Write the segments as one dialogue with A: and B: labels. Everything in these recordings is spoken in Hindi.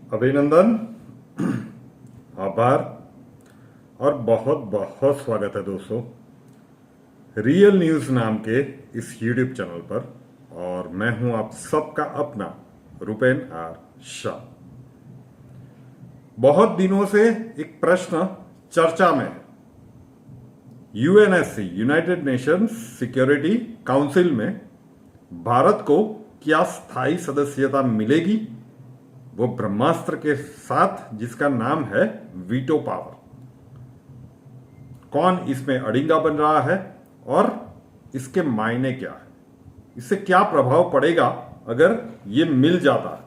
A: अभिनंदन, आभार और बहुत बहुत स्वागत है दोस्तों रियल न्यूज नाम के इस यूट्यूब चैनल पर। और मैं हूं आप सबका अपना रुपेन आर शाह। बहुत दिनों से एक प्रश्न चर्चा में है। UNSC United Nations security council में भारत को क्या स्थायी सदस्यता मिलेगी, वो ब्रह्मास्त्र के साथ जिसका नाम है वीटो पावर। कौन इसमें अड़िंगा बन रहा है और इसके मायने क्या है, इससे क्या प्रभाव पड़ेगा अगर ये मिल जाता है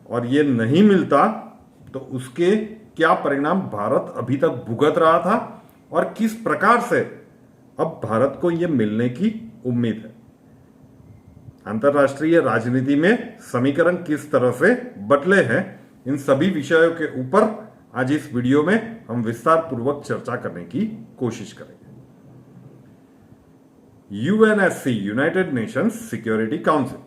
A: और ये नहीं मिलता तो उसके क्या परिणाम भारत अभी तक भुगत रहा था और किस प्रकार से अब भारत को ये मिलने की उम्मीद है। अंतरराष्ट्रीय राजनीति में समीकरण किस तरह से बदले हैं, इन सभी विषयों के ऊपर आज इस वीडियो में हम विस्तार पूर्वक चर्चा करने की कोशिश करेंगे। UNSC United Nations security council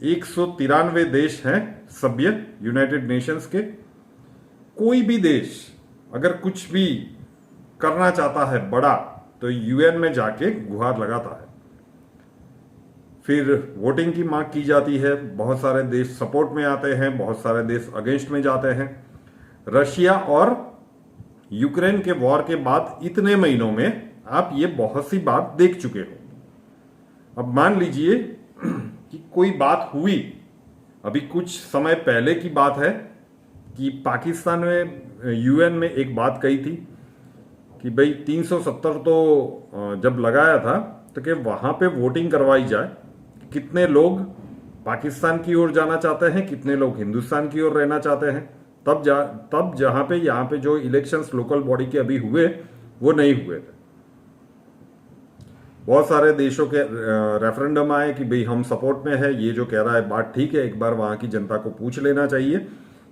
A: 193 देश हैं सभ्य यूनाइटेड नेशंस के। कोई भी देश अगर कुछ भी करना चाहता है बड़ा तो यूएन में जाके गुहार लगाता है, फिर वोटिंग की मांग की जाती है। बहुत सारे देश सपोर्ट में आते हैं, बहुत सारे देश अगेंस्ट में जाते हैं। रशिया और यूक्रेन के वॉर के बाद इतने महीनों में आप ये बहुत सी बात देख चुके हो। अब मान लीजिए कि कोई बात हुई, अभी कुछ समय पहले की बात है कि पाकिस्तान में यूएन में एक बात कही थी कि भाई 370 तो जब लगाया था तो कि वहां पे वोटिंग करवाई जाए, कितने लोग पाकिस्तान की ओर जाना चाहते हैं, कितने लोग हिंदुस्तान की ओर रहना चाहते हैं। तब जहां पे यहाँ पे जो इलेक्शंस लोकल बॉडी के अभी हुए वो नहीं हुए थे। बहुत सारे देशों के रेफरेंडम आए कि भाई हम सपोर्ट में है, ये जो कह रहा है बात ठीक है, एक बार वहां की जनता को पूछ लेना चाहिए।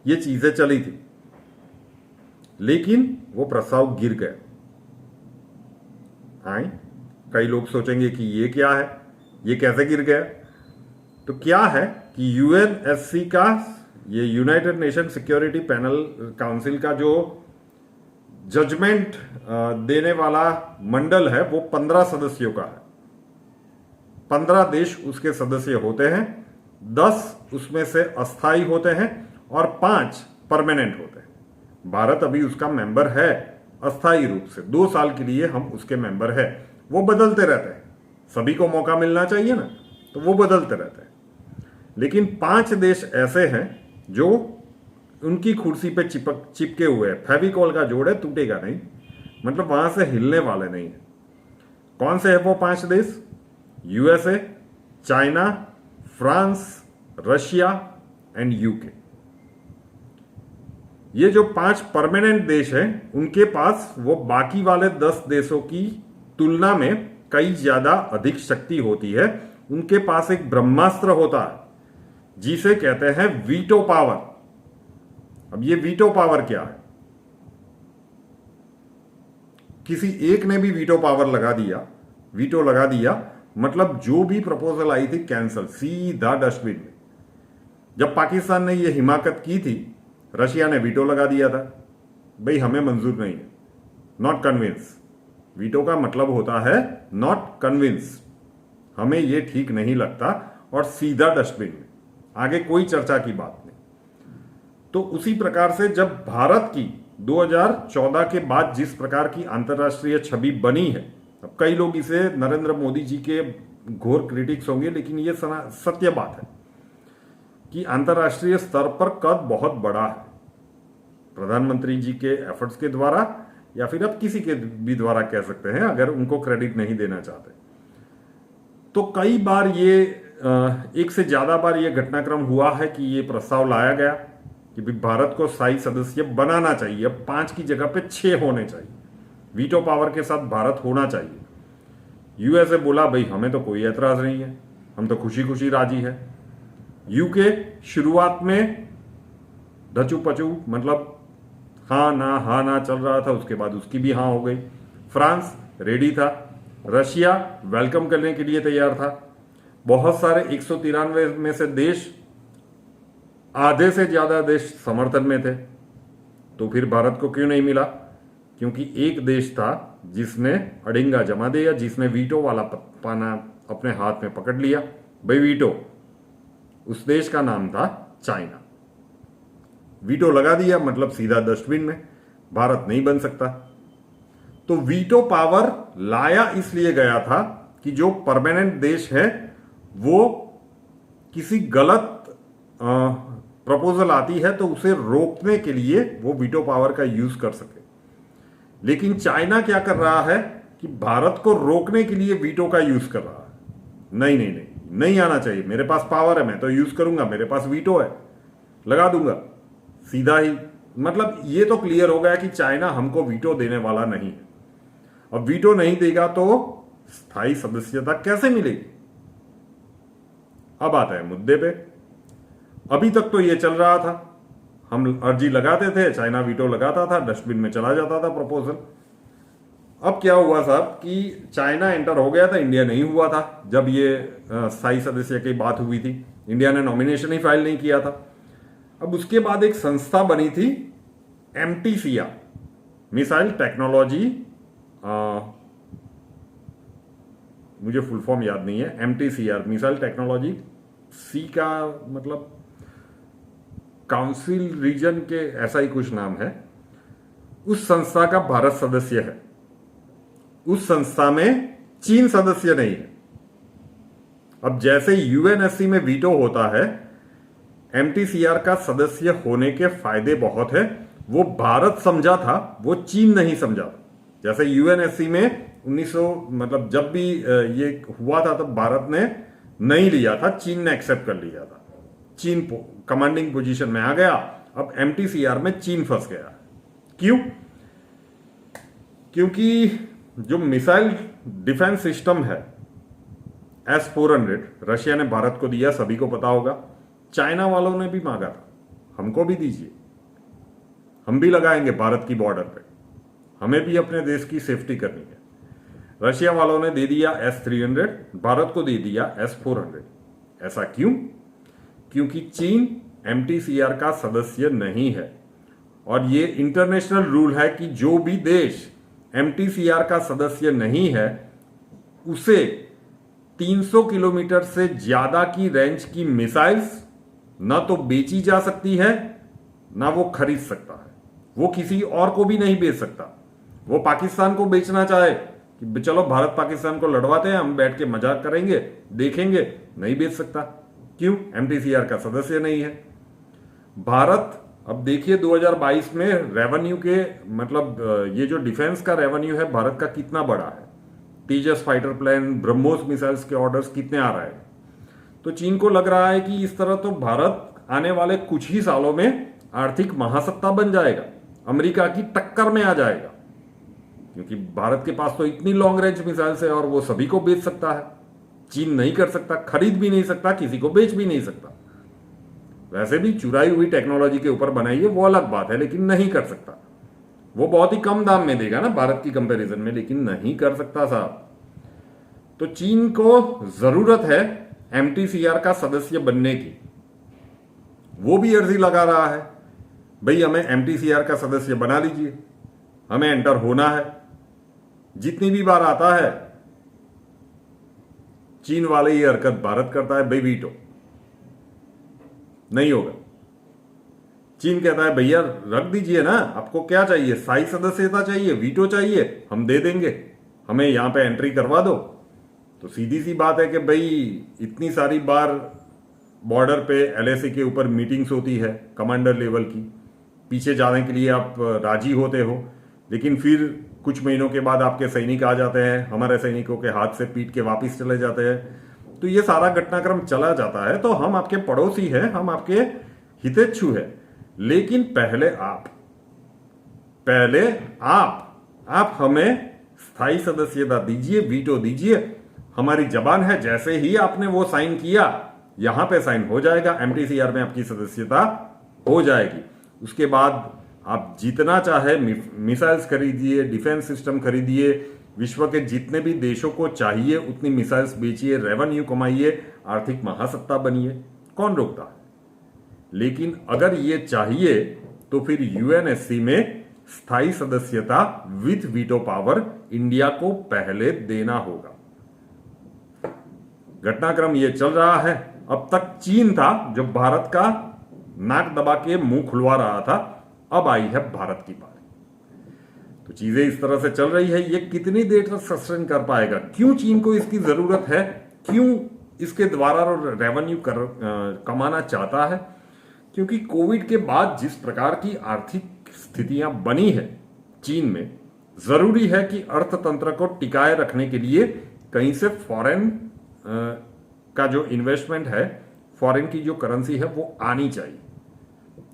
A: ये चीजें चली थी, लेकिन वो प्रस्ताव गिर गया। कई लोग सोचेंगे कि ये क्या है, ये कैसे गिर गया। तो क्या है कि यूएनएससी का ये United nation security panel council का जो जजमेंट देने वाला मंडल है वो 15 सदस्यों का है। 15 देश उसके सदस्य होते हैं, 10 उसमें से अस्थाई होते हैं और 5 परमानेंट होते हैं। भारत अभी उसका मेंबर है अस्थाई रूप से, 2 साल के लिए हम उसके मेंबर है। वो बदलते रहते हैं, सभी को मौका मिलना चाहिए ना, तो वो बदलते रहते हैं। लेकिन 5 देश ऐसे हैं जो उनकी कुर्सी पे चिपके हुए हैं। फेविकॉल का जोड़ है, टूटेगा नहीं, मतलब वहां से हिलने वाले नहीं है। कौन से है वो 5 देश? USA, China, France, Russia and UK. ये जो 5 परमानेंट देश हैं उनके पास वो बाकी वाले 10 देशों की तुलना में कई ज्यादा अधिक शक्ति होती है। उनके पास एक ब्रह्मास्त्र होता है जिसे कहते हैं वीटो पावर। अब ये वीटो पावर क्या है? किसी एक ने भी वीटो पावर लगा दिया, वीटो लगा दिया, मतलब जो भी प्रपोजल आई थी कैंसल, सीधा डस्टबिन में। जब पाकिस्तान ने ये हिमाकत की थी, रशिया ने वीटो लगा दिया था, भाई हमें मंजूर नहीं है, नॉट कन्विंस। वीटो का मतलब होता है नॉट कन्विंस, हमें ये ठीक नहीं लगता, और सीधा डस्टबिन में, आगे कोई चर्चा की बात नहीं। तो उसी प्रकार से जब भारत की 2014 के बाद जिस प्रकार की अंतरराष्ट्रीय छवि बनी है, अब कई लोग इसे नरेंद्र मोदी जी के घोर क्रिटिक्स होंगे, लेकिन ये सत्य बात है कि अंतरराष्ट्रीय स्तर पर कद बहुत बड़ा है। प्रधानमंत्री जी के एफर्ट्स के द्वारा या फिर अब किसी के भी द्वारा कह सकते हैं, अगर उनको क्रेडिट नहीं देना चाहते। तो कई बार ये एक से ज्यादा बार ये घटनाक्रम हुआ है कि ये प्रस्ताव लाया गया कि भारत को स्थायी सदस्य बनाना चाहिए। अब 5 की जगह पे 6 होने चाहिए, वीटो पावर के साथ भारत होना चाहिए। यूएसए बोला भाई हमें तो कोई एतराज नहीं है, हम तो खुशी खुशी राजी है। यूके शुरुआत में ढचू पचू, मतलब हाँ ना चल रहा था, उसके बाद उसकी भी हाँ हो गई। फ्रांस रेडी था, रशिया वेलकम करने के लिए तैयार था। बहुत सारे 193 में से देश आधे से ज्यादा देश समर्थन में थे। तो फिर भारत को क्यों नहीं मिला? क्योंकि एक देश था जिसने अड़िंगा जमा दिया, जिसने वीटो वाला पाना अपने हाथ में पकड़ लिया। भाई वीटो, उस देश का नाम था चाइना। वीटो लगा दिया मतलब सीधा डस्टबिन में, भारत नहीं बन सकता। तो वीटो पावर लाया इसलिए गया था कि जो परमानेंट देश है वो किसी गलत प्रपोजल आती है तो उसे रोकने के लिए वो वीटो पावर का यूज कर सके। लेकिन चाइना क्या कर रहा है कि भारत को रोकने के लिए वीटो का यूज कर रहा है। नहीं नहीं नहीं, नहीं आना चाहिए, मेरे पास पावर है, मैं तो यूज करूंगा, मेरे पास वीटो है, लगा दूंगा सीधा ही। मतलब ये तो क्लियर हो गया कि चाइना हमको वीटो देने वाला नहीं है। अब वीटो नहीं देगा तो स्थायी सदस्यता कैसे मिलेगी? अब आता है मुद्दे पे। अभी तक तो ये चल रहा था, हम अर्जी लगाते थे, चाइना वीटो लगाता था, डस्टबिन में चला जाता था प्रपोजल। अब क्या हुआ साहब कि चाइना एंटर हो गया था, इंडिया नहीं हुआ था। जब ये स्थायी सदस्य की बात हुई थी, इंडिया ने नॉमिनेशन ही फाइल नहीं किया था। अब उसके बाद एक संस्था बनी थी MTCR, मिसाइल टेक्नोलॉजी, मुझे फुल फॉर्म याद नहीं है, MTCR मिसाइल टेक्नोलॉजी, सी का मतलब काउंसिल रीजन के ऐसा ही कुछ नाम है। उस संस्था का भारत सदस्य है। उस संस्था में चीन सदस्य नहीं है। अब जैसे UNSC में वीटो होता है, MTCR का सदस्य होने के फायदे बहुत है। वो भारत समझा था, वो चीन नहीं समझा था। जैसे UNSC में 1900 मतलब जब भी ये हुआ था तब भारत ने नहीं लिया था, चीन ने एक्सेप्ट कर लिया था। चीन कमांडिंग पोजीशन में आ गया। अब MTCR में चीन फंस गया। क्यों? क्योंकि जो मिसाइल डिफेंस सिस्टम है S-400 रशिया ने भारत को दिया, सभी को पता होगा। चाइना वालों ने भी मांगा था, हमको भी दीजिए, हम भी लगाएंगे भारत की बॉर्डर पे, हमें भी अपने देश की सेफ्टी करनी है। रशिया वालों ने दे दिया S-300, भारत को दे दिया S-400। ऐसा क्यों? क्योंकि चीन MTCR का सदस्य नहीं है। और ये इंटरनेशनल रूल है कि जो भी देश MTCR का सदस्य नहीं है उसे 300 किलोमीटर से ज्यादा की रेंज की मिसाइल्स ना तो बेची जा सकती है ना वो खरीद सकता है। वो किसी और को भी नहीं बेच सकता। वो पाकिस्तान को बेचना चाहे कि चलो भारत पाकिस्तान को लड़वाते हैं, हम बैठ के मजाक करेंगे, देखेंगे, नहीं बेच सकता। क्यों? MTCR का सदस्य नहीं है। भारत अब देखिए 2022 में रेवेन्यू के मतलब ये जो डिफेंस का रेवेन्यू है भारत का कितना बड़ा है। तेजस फाइटर प्लेन, ब्रह्मोस मिसाइल्स के ऑर्डर्स कितने आ रहे हैं। तो चीन को लग रहा है कि इस तरह तो भारत आने वाले कुछ ही सालों में आर्थिक महासत्ता बन जाएगा, अमेरिका की टक्कर में आ जाएगा। क्योंकि भारत के पास तो इतनी लॉन्ग रेंज मिसाइल्स है और वो सभी को बेच सकता है। चीन नहीं कर सकता, खरीद भी नहीं सकता, किसी को बेच भी नहीं सकता। वैसे भी चुराई हुई टेक्नोलॉजी के ऊपर बनाइए वो अलग बात है, लेकिन नहीं कर सकता। वो बहुत ही कम दाम में देगा ना भारत की कंपैरिजन में, लेकिन नहीं कर सकता साहब। तो चीन को जरूरत है MTCR का सदस्य बनने की। वो भी अर्जी लगा रहा है, भाई हमें MTCR का सदस्य बना लीजिए, हमें एंटर होना है। जितनी भी बार आता है चीन वाले ये हरकत भारत करता है, भाई वीटो नहीं होगा। चीन कहता है भैया रख दीजिए ना, आपको क्या चाहिए, स्थायी सदस्यता चाहिए, वीटो चाहिए, हम दे देंगे, हमें यहां पे एंट्री करवा दो। तो सीधी सी बात है कि भाई इतनी सारी बार बॉर्डर पे LAC के ऊपर मीटिंग्स होती है कमांडर लेवल की, पीछे जाने के लिए आप राजी होते हो, लेकिन फिर कुछ महीनों के बाद आपके सैनिक आ जाते हैं, हमारे सैनिकों के हाथ से पीट के वापस चले जाते हैं। तो ये सारा घटनाक्रम चला जाता है। तो हम आपके पड़ोसी हैं, हम आपके हितेच्छु हैं, लेकिन पहले आप हमें स्थायी सदस्यता दीजिए, वीटो दीजिए। हमारी जबान है, जैसे ही आपने वो साइन किया यहां पे साइन हो जाएगा, MTCR में आपकी सदस्यता हो जाएगी। उसके बाद आप जितना चाहे मिसाइल्स खरीदिए, डिफेंस सिस्टम खरीदिए, विश्व के जितने भी देशों को चाहिए उतनी मिसाइल्स बेचिए, रेवेन्यू कमाइए, आर्थिक महासत्ता बनिए। कौन रोकता है? लेकिन अगर ये चाहिए तो फिर यूएनएससी में स्थायी सदस्यता विथ वीटो पावर इंडिया को पहले देना होगा। घटनाक्रम ये चल रहा है। अब तक चीन था जो भारत का नाक दबा के मुंह खुलवा रहा था, अब आई है भारत की बारी। तो चीजें इस तरह से चल रही है। ये कितनी देर तक सस्टेन कर पाएगा? क्यों चीन को इसकी जरूरत है? क्यों इसके द्वारा रेवेन्यू कमाना चाहता है? क्योंकि कोविड के बाद जिस प्रकार की आर्थिक स्थितियां बनी है चीन में, जरूरी है कि अर्थतंत्र को टिकाए रखने के लिए कहीं से फॉरेन का जो इन्वेस्टमेंट है, फॉरेन की जो करेंसी है वो आनी चाहिए।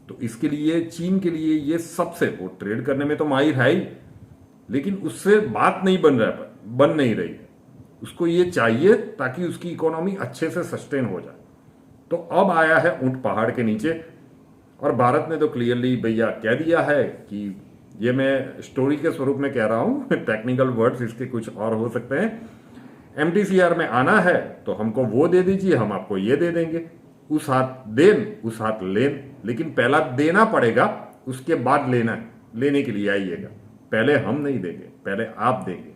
A: तो इसके लिए चीन के लिए ये सबसे, वो ट्रेड करने में तो माहिर है ही, लेकिन उससे बात नहीं बन नहीं रही है। उसको ये चाहिए ताकि उसकी इकोनॉमी अच्छे से सस्टेन हो जाए। तो अब आया है ऊंट पहाड़ के नीचे, और भारत ने तो क्लियरली भैया कह दिया है कि ये मैं स्टोरी के स्वरूप में कह रहा हूं, टेक्निकल वर्ड्स इसके कुछ और हो सकते हैं। एमटीसीआर में आना है तो हमको वो दे दीजिए, हम आपको ये दे देंगे। उस हाथ देन उस हाथ लेन, लेकिन पहला देना पड़ेगा, उसके बाद लेने के लिए आइएगा। पहले हम नहीं देंगे, पहले आप देंगे।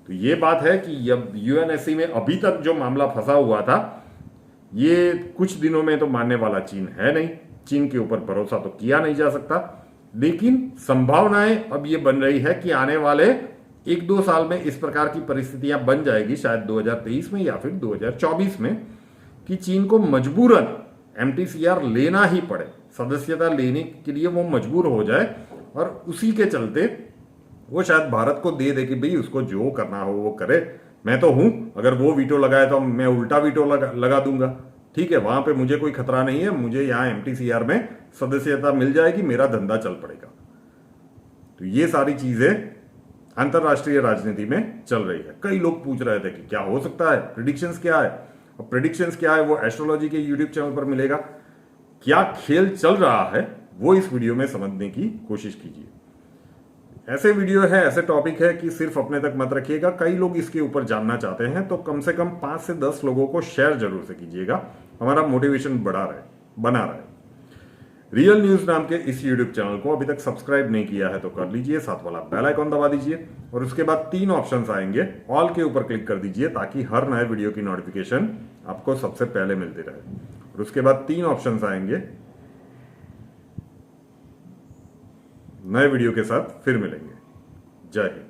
A: तो ये बात है कि अब यूएनएससी में अभी तक जो मामला फंसा हुआ था, ये कुछ दिनों में तो मानने वाला चीन है नहीं। चीन के ऊपर भरोसा तो किया नहीं जा सकता, लेकिन संभावनाएं अब ये बन रही है कि आने वाले 1-2 साल में इस प्रकार की परिस्थितियां बन जाएगी, शायद 2023 में या फिर 2024 में, कि चीन को मजबूरन एमटीसीआर लेना ही पड़े, सदस्यता लेने के लिए वो मजबूर हो जाए। और उसी के चलते वो शायद भारत को दे दे कि भाई उसको जो करना हो वो करे, मैं तो हूं, अगर वो वीटो लगाए तो मैं उल्टा वीटो लगा दूंगा, ठीक है, वहां पे मुझे कोई खतरा नहीं है, मुझे यहां एमटीसीआर में सदस्यता मिल जाएगी, मेरा धंधा चल पड़ेगा। तो ये सारी चीजें अंतरराष्ट्रीय राजनीति में चल रही है। कई लोग पूछ रहे थे कि क्या हो सकता है, प्रिडिक्शंस क्या है। और प्रिडिक्शंस क्या है वो एस्ट्रोलॉजी के यूट्यूब चैनल पर मिलेगा। क्या खेल चल रहा है वो इस वीडियो में समझने की कोशिश कीजिए। ऐसे वीडियो है, ऐसे टॉपिक है कि सिर्फ अपने तक मत रखिएगा। कई लोग इसके ऊपर जानना चाहते हैं, तो कम से कम 5 से 10 लोगों को शेयर जरूर से कीजिएगा, हमारा मोटिवेशन बना रहे। रियल न्यूज नाम के इस यूट्यूब चैनल को अभी तक सब्सक्राइब नहीं किया है तो कर लीजिए, साथ वाला बेल आइकॉन दबा दीजिए, और उसके बाद 3 ऑप्शंस आएंगे, ऑल के ऊपर क्लिक कर दीजिए ताकि हर नए वीडियो की नोटिफिकेशन आपको सबसे पहले मिलती रहे। और उसके बाद 3 ऑप्शंस आएंगे, नए वीडियो के साथ फिर मिलेंगे। जय हिंद।